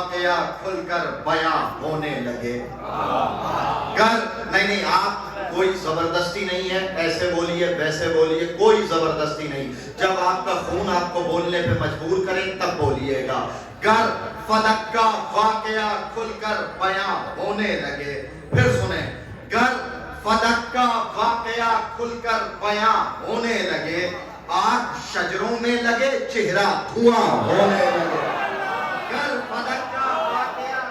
वाकया खुलकर बयां होने लगे। गर नहीं, आप कोई जबरदस्ती नहीं है, ऐसे बोलिए वैसे बोलिए, कोई जबरदस्ती नहीं। जब आपका खून आपको बोलने पे मजबूर करे तब बोलिएगा। गर फदक का वाकया खुलकर बयां होने लगे। फिर सुने, गर फदक का वाकया खुलकर बयां होने लगे, आग शजरों में लगे, चेहरा धुआं होने लगे। गर फदक का वाकया,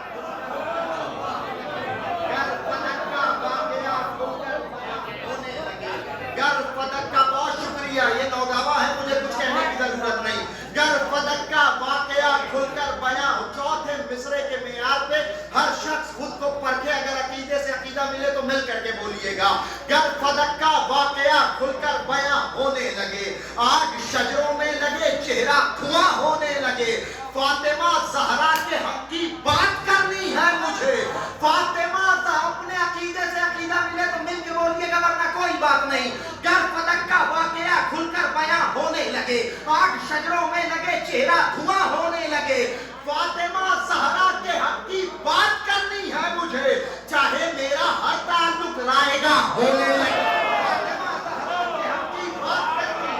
गर फदक का वाकया खुलकर बयां होने लगे। गर फदक का, बहुत शुक्रिया, ये नौगावा है, मुझे कुछ कहने की जरूरत नहीं। गर फदक का वाकया खुलकर बयां, चौथे मिसरे के मेयार पे हर शख्स खुद को परखे, अगर अकीदे से अकीदा मिले तो मिल करके बोलिएगा। गर फदक का वाकया खुलकर बयां होने लगे, आग शजरों में लगे, चेहरा धुआं होने लगे। फातिमा ज़हरा के हक की बात करनी है मुझे। फातिमा अपने अकीदे से अकीदा मिले तो मिल के बोलिएगा, वरना कोई बात नहीं। गर फदक का वाकया खुलकर बयां होने लगे, आग शजरों में लगे, चेहरा धुआं होने लगे। फातिमा ज़हरा के हक की बात करनी है मुझे, चाहे मेरा हर ताल्लुक लाएगा होने लगे। फातिमा ज़हरा के हक की बात करनी है,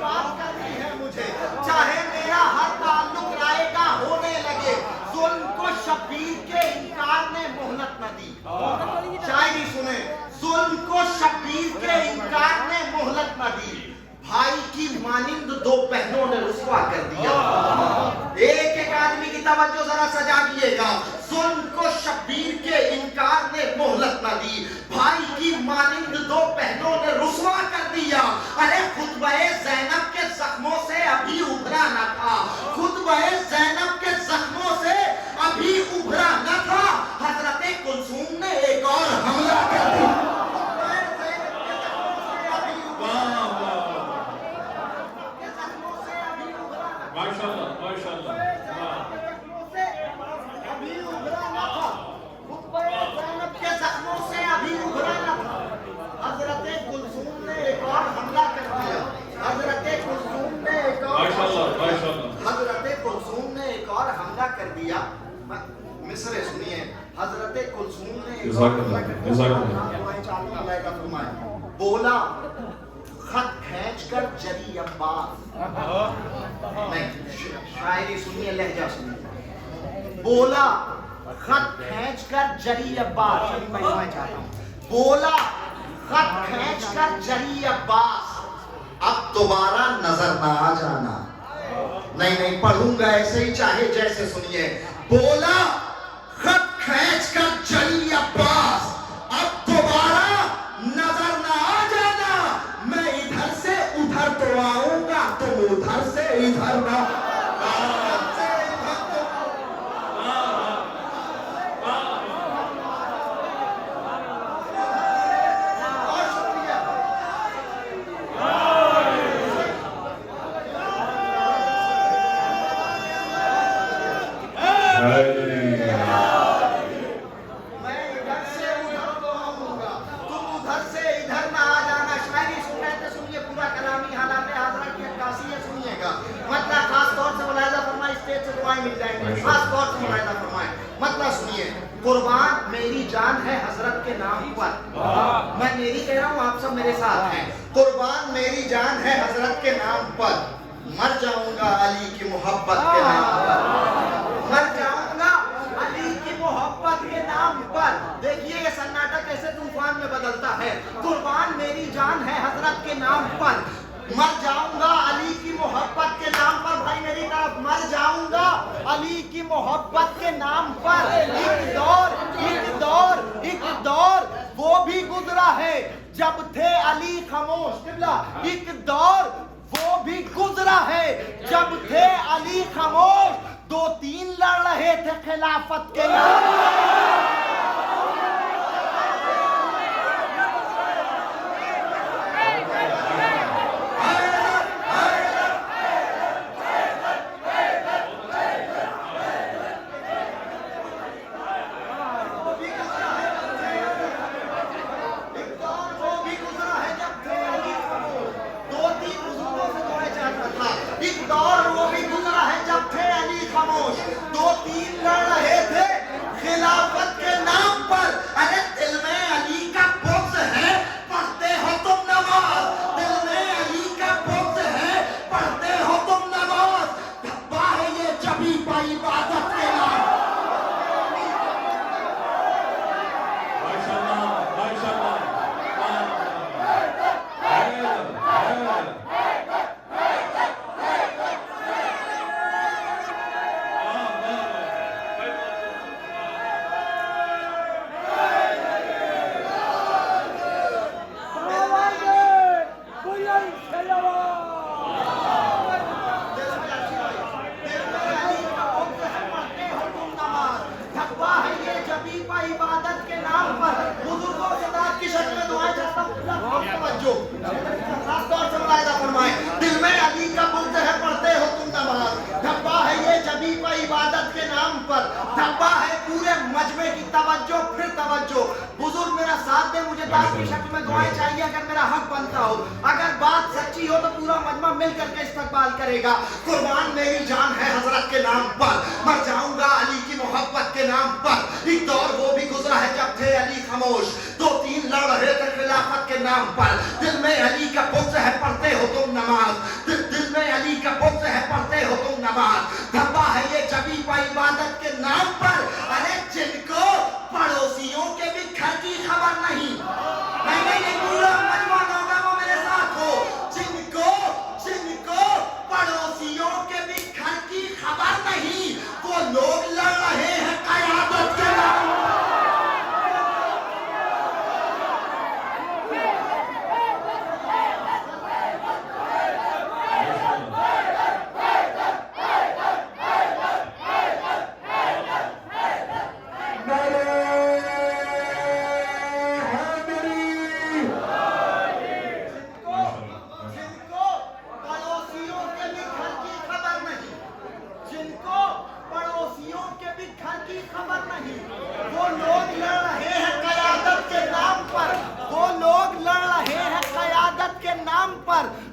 बात करनी है मुझे। चाहे मेरा हर ताल्लुक लाएगा होने लगे। जुल्म को शब्बीर के इनकार ने मोहलत न दी। शायरी सुने, जुल्म को शब्बीर के इनकार ने मोहलत न दी, भाई की मानिंद दो बहनों ने रुसवा कर दिया। एक एक आदमी की तवज्जो जरा सजाइएगा। जुल्म को शब्बीर के इनकार ने मोहलत न दी, भाई की मानिंद दो बहनों ने रुसवा कर दिया। अरे खुतबे ज़ैनब के जख्मों से अभी उभरा न था, खुतबे ज़ैनब के जख्मों से अभी उभरा न था, हजरत कुलसूम ने एक और हमला कर दिया। माशाअल्लाह, माशाअल्लाह, अभी उभरा न था, खुतबे ज़ैनब के जख्मों से अभी उभरा न था, हजरत कुलसूम ने एक और हमला कर दिया। हजरत कुलसूम ने एक और, माशाअल्लाह, माशाअल्लाह, हजरत कुलसूम ने एक और हमला कर दिया। मिसरे सुनिए, हजरत कुलसूम ने एक और हमला कर दिया। बोला खत खींच कर जरी अब्बास, नहीं शायरी सुनिए, लहजा सुनिए। बोला खत खींच कर जरी अब्बास, मैं चाहता हूँ। बोला खत खींच कर जरी अब्बास, अब दोबारा नजर ना आ जाना। नहीं, पढ़ूंगा ऐसे ही चाहे जैसे, सुनिए। बोला खत खींच कर जरी अब्बास, अब दोबारा नजर ना आ जाना। मैं इधर से उधर तो आऊंगा, तुम उधर से इधर ना। मतलब सुनिए, कुर्बान मेरी जान है हजरत के नाम पर। मैं मेरी कह रहा हूँ, आप सब मेरे साथ हैं। कुर्बान मेरी जान है हजरत के नाम पर, मर जाऊंगा अली की मोहब्बत के नाम पर, मर जाऊंगा अली की मोहब्बत के नाम पर। देखिए ये सन्नाटा कैसे तूफान में बदलता है। कुर्बान मेरी जान है हजरत के नाम पर, मर जाऊंगा अली की मोहब्बत के नाम पर। भाई मेरी तरफ, मर जाऊंगा अली की मोहब्बत के नाम पर। एक दौर वो भी गुजरा है जब थे अली खामोश। एक दौर वो भी गुजरा है जब थे अली खामोश, 2-3 लड़ रहे थे खिलाफत के नाम। तवज्जो। बुजुर्ग मेरा साथ दे, मुझे दास की शक्ल में दुआएं चाहिए अगर मेरा हक बनता हो। अगर बात सच्ची हो तो पूरा मजमा मिल करके इस्तकबाल करेगा। कुर्बान मेरी जान है हजरत के नाम पर, मर जाऊंगा अली की मोहब्बत के नाम पर। एक दौर वो भी गुजरा है जब थे अली खामोश, 2-3 लड़ रहे थे खिलाफत के नाम पर। दिल में अली का पुत्र है, पढ़ते हो तुम नमाज, दिल में अली का पुत्र है, पढ़ते हो तुम नमाज। धब्बा है ये जबी पर इबादत के नाम पर। अरे जिनको पड़ोसियों के भी घर की खबर नहीं, नहीं पूरा मजमा होगा वो मेरे साथ हो। जिनको पड़ोसियों के भी घर की खबर नहीं, वो लोग लड़ रहे हैं क़यादत के नाम।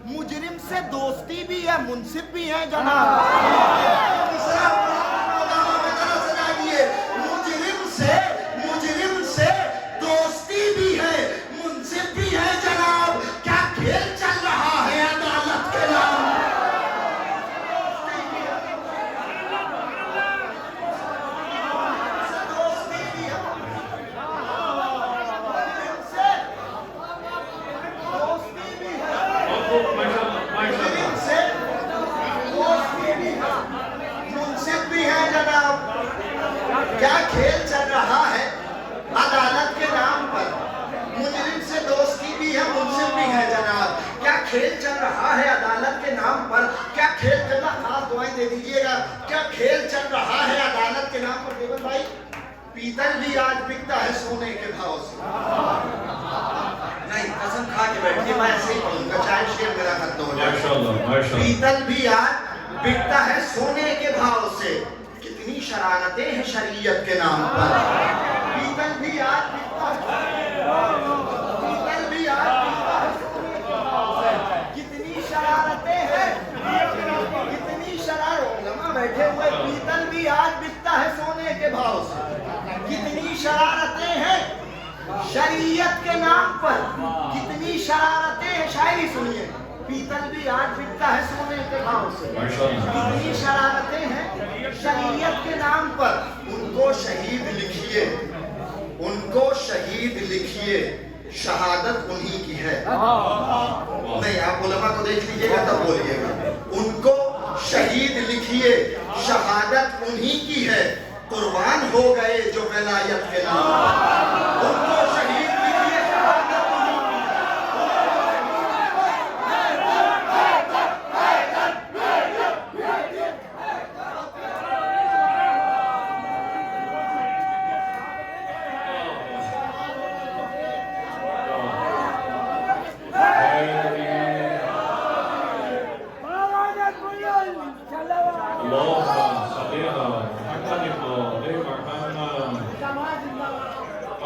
मुजरिम से दोस्ती भी है, मुंसिफ भी है जनाब। मुजरिम से दोस्ती भी है, मुंसिफ भी है जनाब। क्या खेल चल रहा है अदालत के नाम। क्या खेल चल रहा है अदालत के नाम पर। मुजरिम से दोस्ती भी है, मुंसिफ भी है जनाब। क्या खेल चल रहा है अदालत के नाम पर। क्या खेल चल रहा, खास दुआएं दे दीजिएगा। क्या खेल चल रहा है अदालत के नाम पर। देवन भाई, पीतल भी आज बिकता है सोने के भाव से। नहीं, कसम खा के बैठिए, मैं ऐसे ही पढ़ूंगा चाहे शेर मेरा खत्म हो जाए। पीतल भी आज बिकता है सोने के भाव से। कितनी शरारतें हैं शरीयत के नाम पर। पीतल भी आज बिकता है, पीतल भी आज बिकता है सोने के भाव से। कितनी शरारतें हैं, कितनी शरारत बैठे हुए। पीतल भी आज बिकता है सोने के भाव से। कितनी शरारतें हैं शरीयत के नाम पर, कितनी शरारतें हैं। शायरी सुनिए, पीतल भी आज बिकता है सोने के भाव से। कितनी शरारतें हैं शरीयत के नाम पर। उनको शहीद लिखिए, उनको शहीद लिखिए, शहादत उन्हीं की है। नहीं, आप उलमा को देख लीजिएगा तब बोलिएगा। उनको शहीद लिखिए, शहादत उन्हीं की है। कुर्बान हो गए जो विलायत के नाम। उनको शहीद लिखिए, शहादत उन्हीं की है।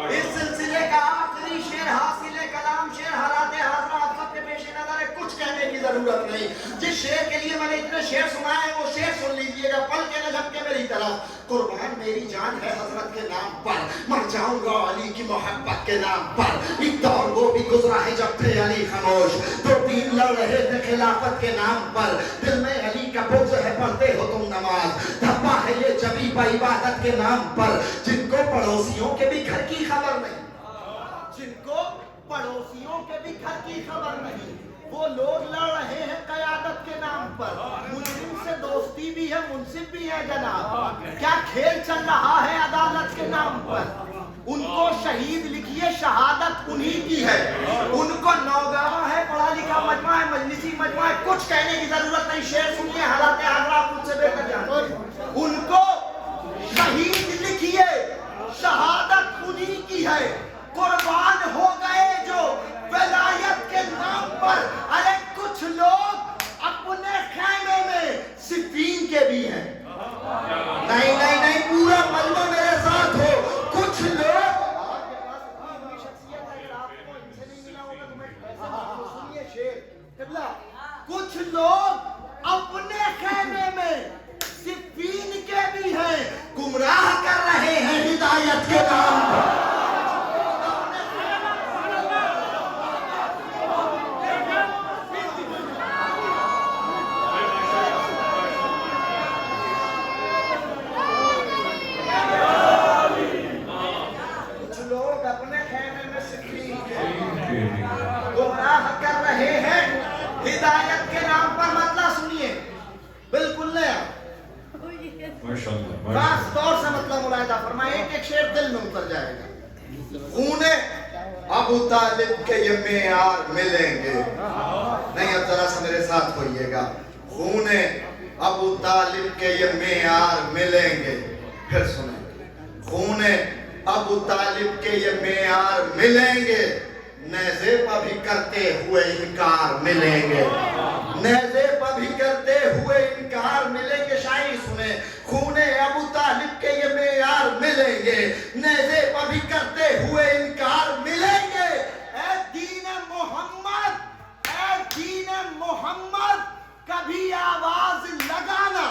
इस सिलसिले का आखिरी शेर हासिल कलाम शेर हालाते हाजरा आप सबके पेश नजर है। कुछ कहने की जरूरत नहीं। जिस शेर के लिए मैंने इतने शेर सुनाए हैं वो शेर सुन लीजिएगा, पल के न झपके मेरी तरफ। कुर्बान मेरी जान है हजरत के नाम पर, मर जाऊंगा अली की मोहब्बत के नाम पर। एक दौर वो भी गुजरा है जब थे अली खामोश, 2-3 लड़ रहे थे खिलाफत के नाम पर। दिल में अली का बुग़्ज़ है, पढ़ते हो तुम नमाज। धब्बा है ये जबी पर इबादत के नाम पर। जिनको पड़ोसियों के भी घर की खबर नहीं, जिनको पड़ोसियों के भी घर की खबर नहीं, वो लोग लड़ रहे हैं क़यादत के नाम पर। मुजरिम से दोस्ती भी है, मुंसिफ भी है जनाब। क्या खेल चल रहा है अदालत के नाम पर। उनको शहीद लिखिए, शहादत उन्हीं की है। उनको नौगावा है, पढ़ा लिखा मजमा है, मजलिसी मजमा है। कुछ कहने की जरूरत नहीं। शेर सुनिए, हालात हाजरा आप मुझसे बेहतर जानते। उनको शहीद लिखिए, शहादत उन्हीं की है। कुर्बान हो गए जो विलायत के नाम पर। अरे कुछ लोग अपने खैमे में सिफीन के भी हैं। नहीं, पूरा मजमा मेरे साथ हो। कुछ माशाअल्लाह खास तौर से मतलब मुलाहिदा फरमाए, एक शेर दिल में उतर जाएगा। खूने अबू तालिब के ये मेयार मिलेंगे। नहीं, अब जरा सा मेरे साथ होइएगा। खूने अबू तालिब के ये मेयार मिलेंगे। फिर सुने, खूने अबू तालिब के ये मेयार मिलेंगे, नेज़े पर भी करते हुए इनकार मिलेंगे। नेज़े पर भी करते हुए इनकार मिलेंगे। शायरी सुने, खूने अबू तालिब के ये मेयार मिलेंगे, नेज़े पर भी करते हुए इनकार मिलेंगे। ऐ दीन मोहम्मद, ऐ दीन मोहम्मद, कभी आवाज लगाना।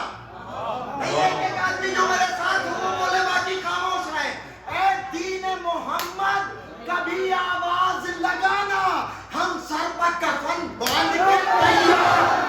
नहीं, एक आदमी जो मेरे साथ हो वो बोले, बाकी खामोश रहे। ऐ दीन मोहम्मद, कभी आवाज लगाना, हम सर पर कफन बांध के तैयार।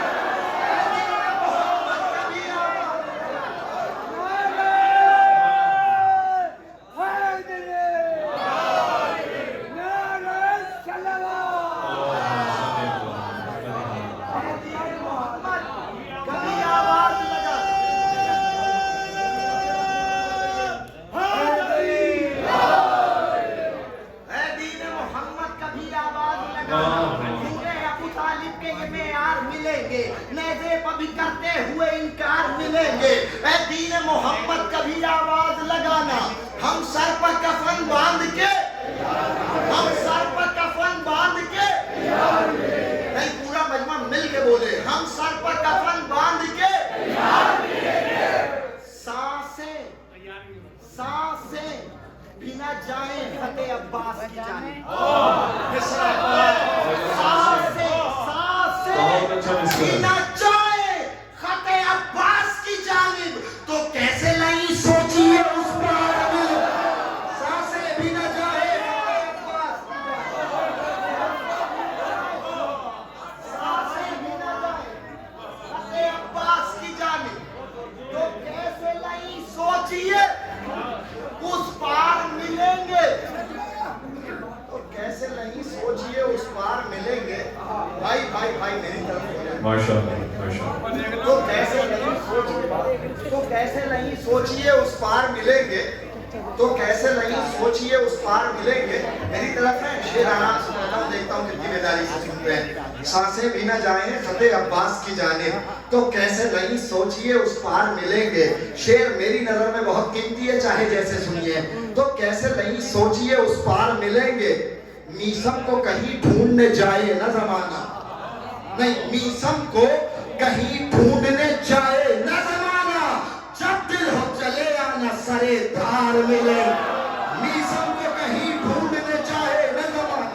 करते हुए इनकार मिलेंगे। ऐ दीन मोहम्मद कभी आवाज लगाना, हम सर पर कफन बांध के, हम सर पर कफन बांध के, नहीं पूरा मजमा मिल के बोले, हम सर पर कफन बांध के, सांसें सांसें भी न जाए फतेह अब्बास की जानिब। सांसें सांसें भी न अब्बास की जानिब, तो कैसे नहीं सोचिए उस पार में, सांसें भी न जाए अब्बास की जानिब, सांसें भी न जाए फतेह अब्बास की जानिब, तो कैसे नहीं सोचिए उस पार मिलेंगे, तो कैसे नहीं सोचिए उस पार मिलेंगे। भाई भाई भाई मेरी तरफ माशाअल्लाह माशाअल्लाह। तो कैसे नहीं सोचिए, तो कैसे नहीं सोचिए उस पार मिलेंगे, तो कैसे नहीं सोचिए उस पार मिलेंगे। मेरी तरफ है शेर आराम से पढ़ता हूं, देखता हूं कितनी बेदारी से सुन रहे हैं। सांसें भी न जाए फतेह अब्बास की जानिब, तो कैसे नहीं सोचिए उस पार मिलेंगे। शेर मेरी नजर में बहुत कीमती है, चाहे जैसे सुनिए। तो कैसे नहीं सोचिए उस पार मिलेंगे, मीसम को कहीं ढूंढने जाए न जमाना, नहीं मीसम को कहीं ढूंढने जाए न जमाना, जब दिल हो चले आना सरे धार मिले, मीसम को कहीं ढूंढने जाए न जमाना।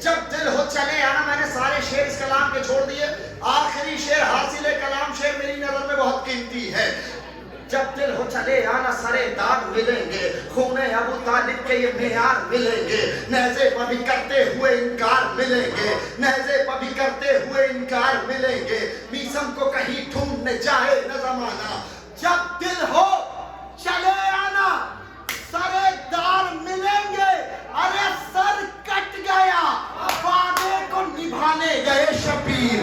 जब दिल हो चले आना। मैंने सारे शेर इस कलाम के छोड़ दिए, आखिरी शेर हासिल कलाम शेर मेरी नजर में बहुत कीमती है। जब दिल हो चले आना सरे दाग मिलेंगे, खूने अबू तालिब के ये मेयार मिलेंगे, नेज़े पर भी करते हुए इनकार मिलेंगे, नेज़े पर भी करते हुए इनकार मिलेंगे, मीसम को कहीं ढूंढने जाए न जमाना। जब दिल हो चले आना सरे दार मिलेंगे, अरे सर कट गया वादे को निभाने गए शबीर।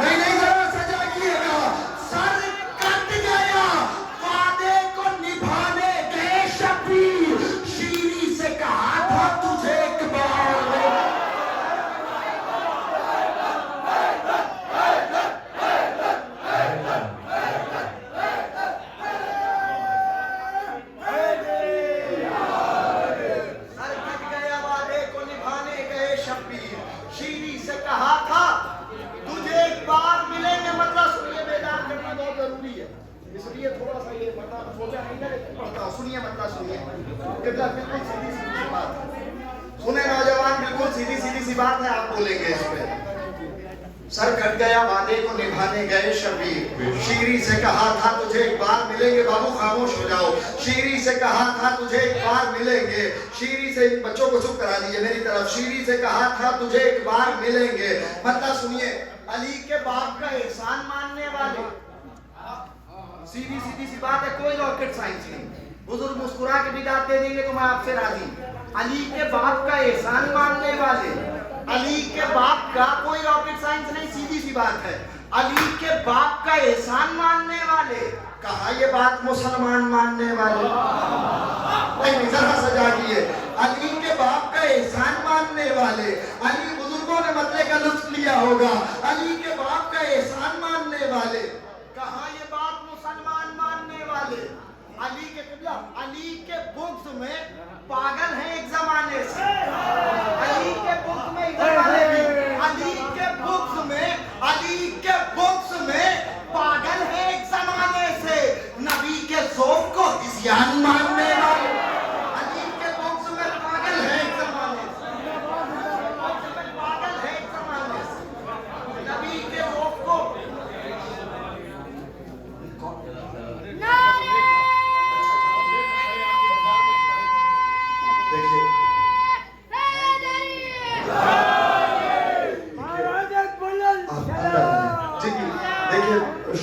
नहीं नहीं जरा सजाइएगा, सर कट गया वादे को निभाने गए शबीर, शीरी से कहा था तुझे एक बार। इसलिए थोड़ा सा ये पता सोचा नहीं ना, लेकिन पढ़ता सुनिए मतलब सुनिए, कितना बिल्कुल सीधी सीधी बात है। सुने नौजवान, बिल्कुल सीधी सीधी सी बात है, आप बोलेंगे इस पे। सर कट गया वादे को निभाने गए शबीर। शीरी से कहा था तुझे एक बार मिलेंगे, बाबू खामोश हो जाओ। शीरी से कहा था तुझे एक बार मिलेंगे, शीरी से, बच्चों को चुप करा दीजिए मेरी तरफ। शीरी से कहा था तुझे एक बार मिलेंगे। मतलब सुनिए, अली के बाप का एहसान मानने वाले, सीधी सीधी सी बात है, कोई रॉकेट साइंस नहीं। बुजुर्ग मुस्कुरा के भी दाद दे देंगे तो मैं आपसे राजी। अली के बाप का एहसान मानने वाले, अली के बाप का कोई रॉकेट साइंस नहीं, सीधी सी बात है। अली के बाप का एहसान मानने वाले, कहा ये बात मुसलमान मानने वाले, नहीं जरा सजा किए। अली के बाप का एहसान मानने वाले, अली बुजुर्गों ने मतले का लुत्फ लिया होगा। अली के बाप का एहसान मानने वाले, कहा ये बात मुसलमान मानने वाले। अली के किबला, अली के बुग़्ज़ में पागल है एक जमाने से। अली के बुग़्ज़ में इधर वाले भी, अली के बुग़्ज़ में, अली के बुग़्ज़ में पागल है एक जमाने से। नबी के ज़ौक़ को इज़्यान मानने वाले, अली के बुग़्ज़ में पागल है एक जमाने से, पागल है एक जमाने से। नबी के ज़ौक़ को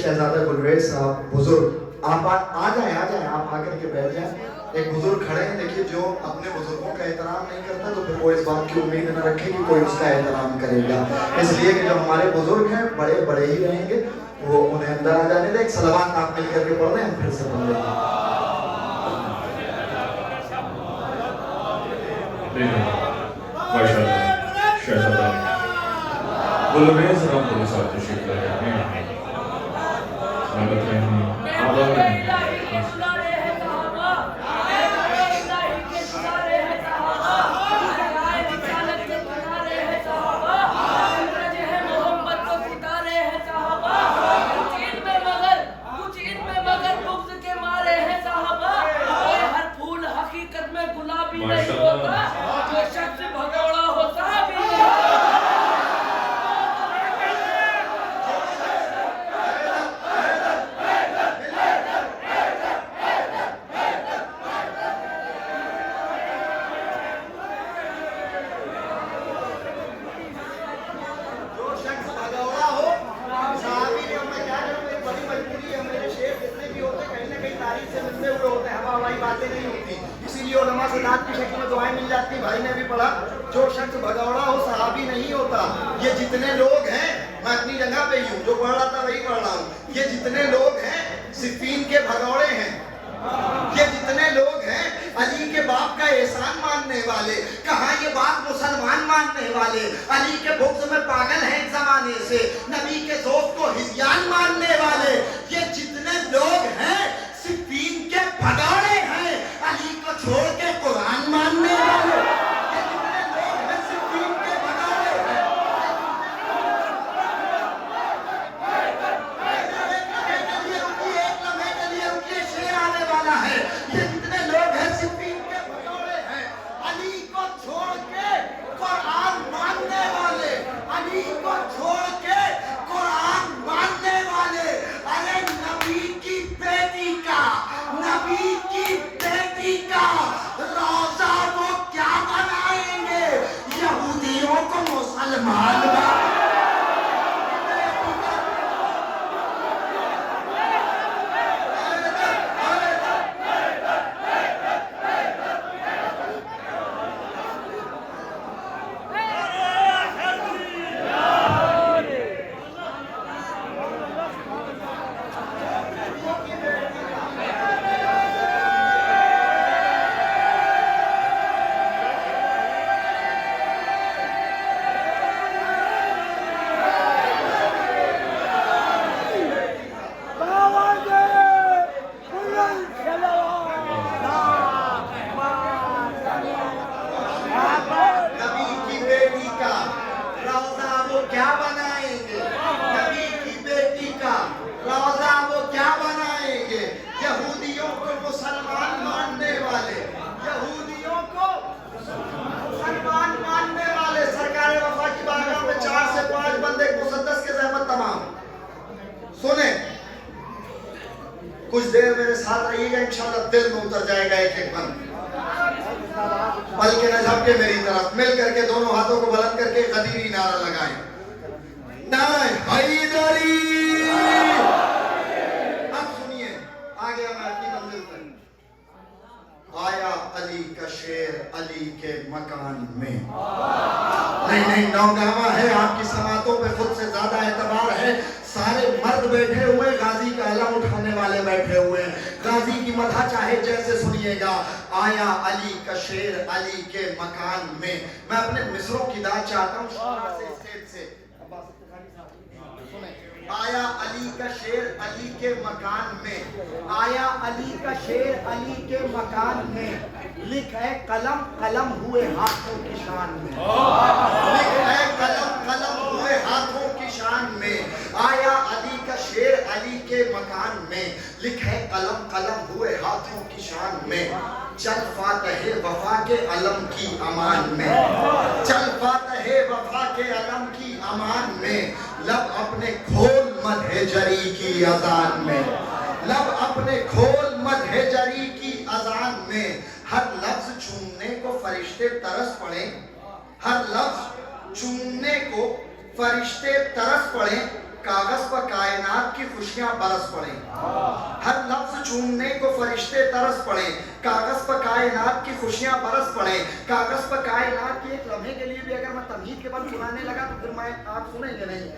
शहजादा गुलरेज साहब बुजुर्ग, आप आ जाए, आप आकर के बैठ जाए। एक बुजुर्ग खड़े हैं, देखिए जो अपने बुजुर्गों का एहतराम नहीं करता तो फिर वो इस बात की उम्मीद न रखे कि कोई उसका एहतराम करेगा। इसलिए कि जो हमारे बुजुर्ग हैं बड़े बड़े ही रहेंगे, वो उन्हें अंदर आ जाने दें। एक सलवात आप मिल करके पढ़ रहे हैं, फिर से पढ़ लेंगे। शहजादा गुलरेज रामपुर साहब तशरीफ लाए हैं। जो शख्स भगौड़ा हो सहाबी नहीं होता। ये जितने लोग हैं, मैं अपनी जगह पे ही हूँ, जो पढ़ रहा था वही पढ़ रहा हूँ। ये जितने लोग हैं सिफ़ीन के भगौड़े हैं। ये जितने लोग हैं अली के बाप का एहसान मानने वाले, कहा ये बात मुसलमान मानने वाले। अली के बुग़्ज़ में पागल हैं एक जमाने से, नबी के ज़ौक़ को हिज़्यान मानने वाले। ये जितने लोग हैं सिफ़ीन के भगौड़े हैं, अली को छोड़ के कुरान मानने वाले। छोड़ देर मेरे साथ रहिएगा, इंशाल्लाह दिल में उतर जाएगा एक एक मन। पल के न झपके मेरी तरफ, मिल करके दोनों हाथों को बुलंद करके गदीरी नारा लगाए, नारा हैदरी। अब सुनिए, आ गया मैं अपनी मंजिल पर। आया अली का शेर अली के मकान में। नहीं नौगावा है, आपकी समातों पे खुद से ज्यादा एतबार है। सारे मर्द बैठे हुए, गाजी का अलम उठाने वाले बैठे हुए, गाजी की मथा चाहे जैसे सुनिएगा। आया अली का शेर अली के मकान में। मैं अपने मिसरों की दाद चाहता हूँ से स्टेज से। आया अली का शेर अली के मकान में, आया अली का शेर अली के मकान में। लिख है कलम कलम हुए हाथों की शान में, लिख है कलम कलम हुए हाथों की शान में। आया अली का शेर अली के मकान में, लिख है कलम कलम हुए हाथों की शान में। चल फातहे वफा के अलम की अमान में, चल फातहे वफा के अलम की अमान में। लब अपने खोल मदहे जरी की अजान में, लब अपने खोल मदहे जरी की अजान में। हर लफ्ज चूमने को फरिश्ते तरस पड़े, हर लफ्ज चूमने को फरिश्ते तरस पड़े। कागज पर कायनात की खुशियां बरस पड़े, हर लफ्ज चूमने को फरिश्ते तरस पड़े। कागज पर कायनात की खुशियां बरस पड़े। कागज पर कायनात के एक लम्हे के लिए भी अगर मैं तमहीद के बाद सुनाने लगा तो फिर मैं आप सुनेंगे नहीं।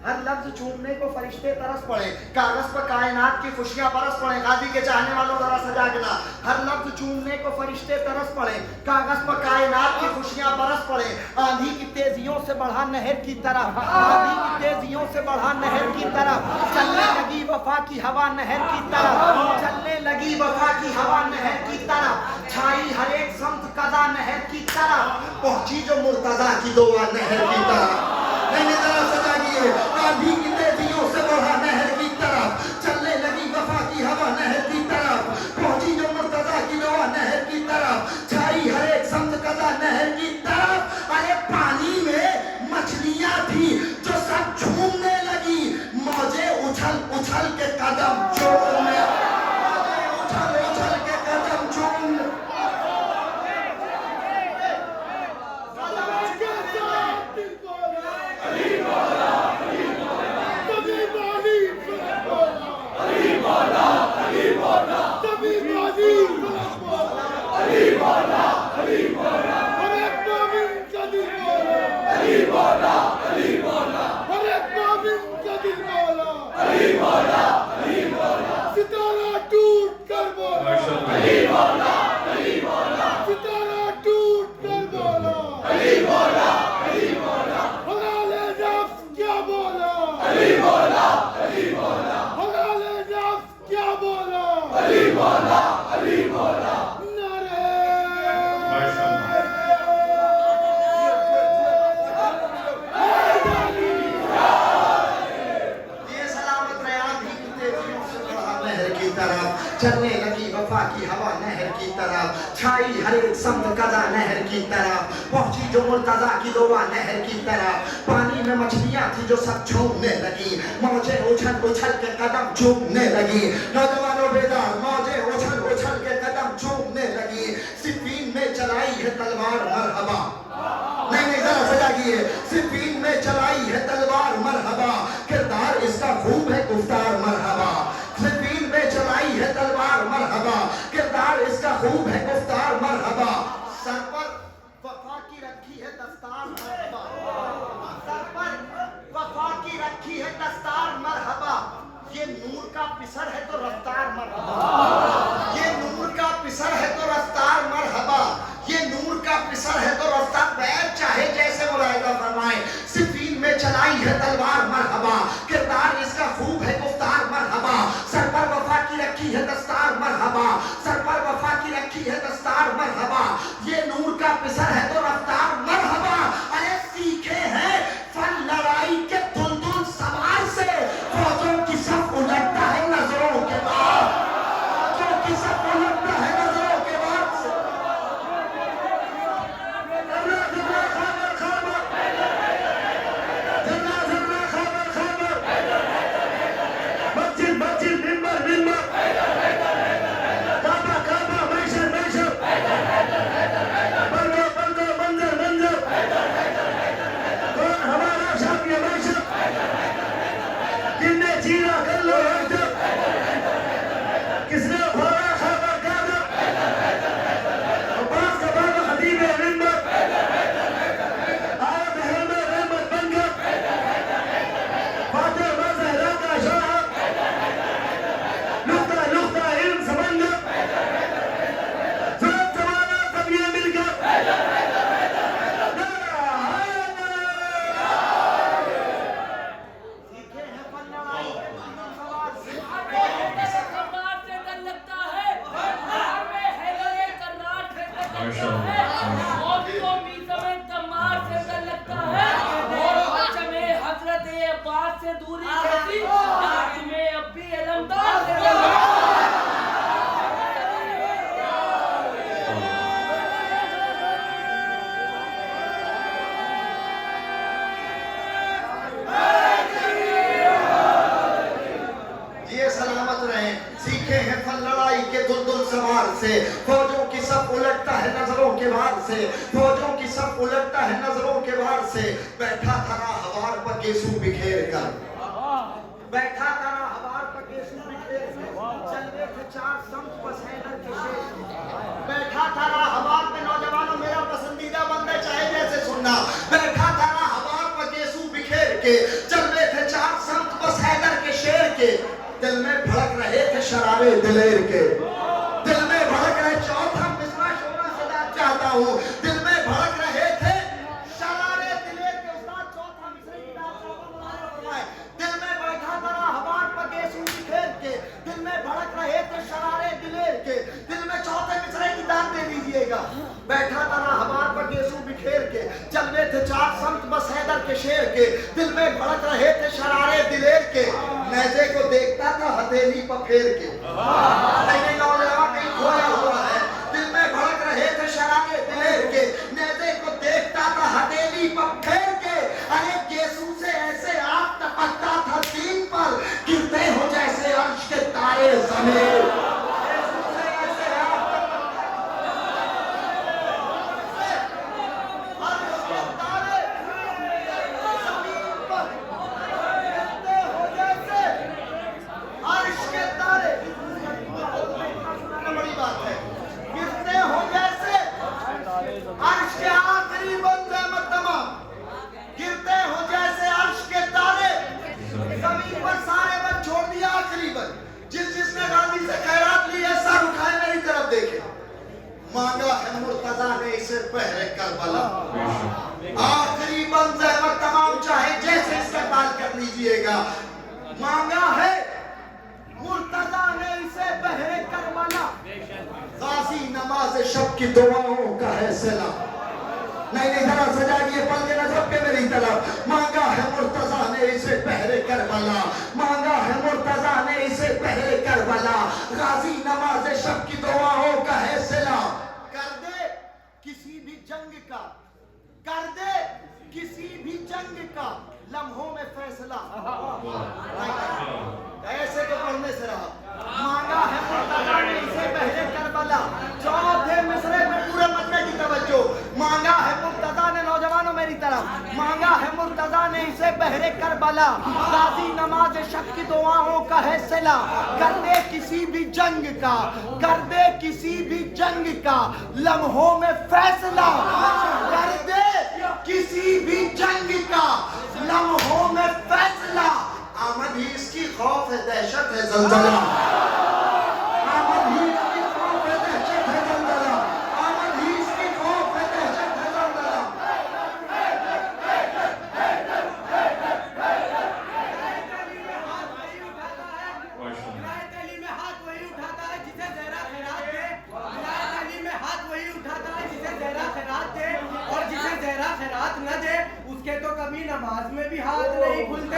हर लफ्ज चूमने को फरिश्ते तरस पड़े, कागज पर कायनात की खुशियां बरस पड़े। गाजी के चाहने वालों जरा सजा के ना। हर लफ्ज चूमने को फरिश्ते तरस पड़े, कागज पर कायनात की खुशियां बरस पड़े। आंधी की तेजियों से बढ़ा नहर की तरह, आंधी की तेजियों से बढ़ा नहर की तरह। चलने लगी वफा की हवा नहर की तरह, चलने लगी वफा की हवा नहर की तरह। छाई हर एक समत कदा नहर की तरह, पहुंची जो मुर्तजा की दुआ नहर की तरह। मैंने जरा सजा किए, आंधी की तेजियों से बढ़ा नहर की तरफ, चलने लगी वफा की हवा नहर की तरफ। पहुंची जो मुर्तजा की दुआ नहर की तरफ, छाई हर एक समत कदा नहर की तरफ। अरे पानी में मछलियां थी जो सब झूमने लगी, मौजे उछल उछल के कदम चूमने, मौजे उछल उछल के कदम चूमने। सितारा टूट कर बोला, अली मौला, अली मौला। सितारा टूट कर बोला, अली मौला, अली मौला। हलाले नफ्स क्या बोला, अली मौला, अली मौला। हलाले नफ्स क्या बोला, अली मौला, अली मौला। नारे चलने लगी वफा की हवा नहर की तरफ, छाई हर एक समत कदा नहर की तरफ। पहुंची जो मुर्तजा की दुआ नहर की तरफ। पानी में मछलियां थी जो सब झूमने लगी, मौजे उछल उछल के कदम चूमने लगी। नौजवानों बेदार, मौजे उछल उछल के कदम चूमने लगी। सिफीन में चलाई है तलवार मरहबा, नहीं जरा सजा किए। सिफीन में चलाई है तलवार मरहबा, किरदार इसका खूब है गुफ्तार मरहबा। सिफीन में चलाई है तलवार मरहबा, किरदार इसका खूब है गुफ्तार मरहबा। सर पर वफा की रखी है दस्तार मरहबा, सर पर वफा की रखी है दस्तार मरहबा। ये नूर का पिसर है तो रफ्तार मरहबा, ये नूर का पिसर है तो रफ्तार मरहबा। ये नूर का पिसर है तो रफ्तार, बैठ चाहे जैसे मुलाहिजा फरमाए। सिफीन में चलाई है तलवार मरहबा, किरदार इसका खूब है गुफ्तार मरहबा। सर पर वफा की रखी है दस्तार मरहबा, सर पर वफा की रखी है दस्तार मरहबा। ये नूर का पिसर है तो रफ्तार मरहबा। अरे सीखे हैं फन लड़ाई के दुलदुल सवार से, फौजों की सब उलटता है नजरों के बाद, फौजों की सब उलटता है नजरों के बाद से। पूरी खेती आज तुम्हें अब भी अलमदार देगा। ये सलामत रहे, सीखे हैं फल लड़ाई के दुलदुल सवार से, फौजों की सब उलटता है नजरों के भार से, फौजों की सब उलटता है नजरों के भार से, बैठा था ना हवार पर गेसू बिखेर कर, बैठा था ना हवार पर गेसू बिखेर कर, चल रहे थे चार संत बस हैदर के शेर, बैठा था ना हवार पे नौजवानों मेरा पसंदीदा बंदा चाहे जैसे सुनना, बैठा था ना हवार पर गेसू बिखेर के, चल रहे थे चार संत बस हैदर के शेर के, दिल में भड़क रहे थे शरारे दिलेर के, दिल में भड़क रहे, चौथा मिसरा शोरा सदा चाहता हूँ, दिल में भड़क रहे थे शरारे दिलेर के, उस्ताद चौथा मिसरे की बात फरमाए, दिल में बैठा था ना हवार पर गेसू बिखेर के, दिल में भड़क रहे थे शरारे दिलेर के, दिल में चौथे मिसरे की दाद दे दीजिएगा, बैठा था ना हवार पर गेसू बिखेर के, चल रहे थे चार संत बस हैदर के शेर के, दिल में भड़क रहे थे शरारे दिलेर के, नैजे को देखता था हथेली पर फेर के, नहीं नौजवान कहीं खोया हुआ है, दिल में भड़क रहे थे शरारे दिलेर के, नैजे को देखता था हथेली पर फेर के, अरे गेसू से ऐसे आग टपकता था सीन पर, गिरते हो जैसे अर्श के तारे ज़मीन, गेसू से ऐसे आग अर्श के आखिरी बंद रहमत तमाम, गिरते हो जैसे अर्श के तारे, जमीन पर सारे बंद छोड़ दिया आखिरी बंद, जिसने गांधी से खैरात ली है सर उठाए मेरी तरफ देखे, मांगा है मुर्तजा ने इसे पहरे करबला, आखिरी बंद रहमत तमाम चाहे जैसे इस्तेमाल कर लीजिएगा, मांगा है मुर्तजा ने इसे बहरे करबला, गाजी नमाज शब की दुआओं का है सिला, नहीं जरा सजाइए पल के नजर पे मेरी तरफ, मांगा है मुर्तजा ने इसे पहरे करबला, मांगा है मुर्तजा ने इसे पहरे करबला, गाजी नमाज शब की दुआओं का है सिला, कर दे किसी भी जंग का, कर दे किसी भी जंग का लम्हों में फैसला, ऐसे तो पढ़ने से रहा, मांगा है मुर्तजा ने इसे बहरे करबला, चौथे मिसरे में पूरे मसले की तवज्जो, मांगा है मुर्तजा ने नौजवानों मेरी तरफ, मांगा है मुर्तजा ने इसे बहरे करबला, गाजी नमाज शब की दुआओं का है सिला, कर दे किसी भी जंग का, कर दे किसी भी जंग का लम्हों में फैसला, कर दे किसी भी जंग का लम्हों में फैसला, आमद ही इसकी खौफ है दहशत है जल्जला, आमद ही इसकी खौफ है दहशत है जल्जला, आमद ही इसकी खौफ है दहशत है जल्जला। विलायत अली में हाथ वही उठाता है जिसे ज़हरा खैरात थे, विलायत अली में हाथ वही उठाता है जिसे ज़हरा खैरात थे, और जिसे ज़हरा खैरात न दे उसके तो कभी नमाज में भी हाथ नहीं खुलते।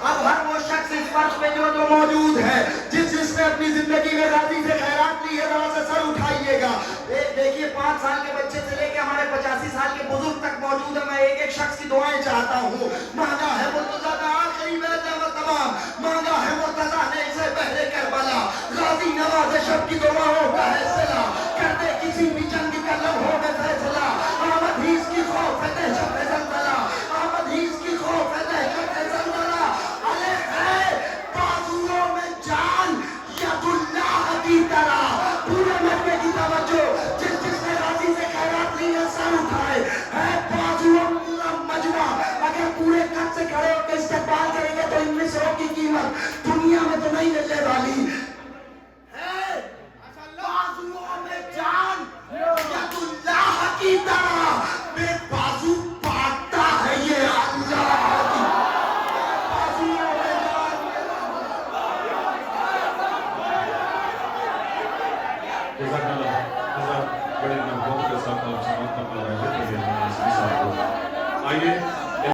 अब हर वो शख्स इस फर्श पे जो मौजूद है, जिसने अपनी जिंदगी में गाजी से खैरात ली है, जरा से सर उठाइएगा। देखिए 5 साल के बच्चे से लेके हमारे 85 साल के बुजुर्ग तक मौजूद है, मैं एक एक शख्स की दुआएं चाहता हूँ। मांगा है मुर्तजा का आखिरी बेत तमाम, मांगा है मुर्तजा ने इसे बहरे करबला, गाजी नवाज शब की दुआओं का है सिला, कर दे किसी भी जंग का लम्हों में फैसला, आमद ही इसकी खौफ है दहशत है जल्जला, आमद ही इसकी खौफ है दहशत है जल्जला, अले है बाजुओं में जान यदुल्लाह की तरह, पूरे मजमे की तवज्जो, जिसने गाजी से खैरात ली है सर उठाए, है बाजुओं पूरा मजमा, अगर पूरे कद से खड़े होकर इस्तेमाल करेंगे तो इन मिसरों की कीमत दुनिया में तो नहीं मिलने वाली है, बाजुओं में जान यदुल्लाह की तरह, बेबाजू बांटता है ये अल्लाह की, बाजुओं में जान जज़ाकल्लाह। बड़े महबूब के साथ आप समाप्त कर रहे हैं।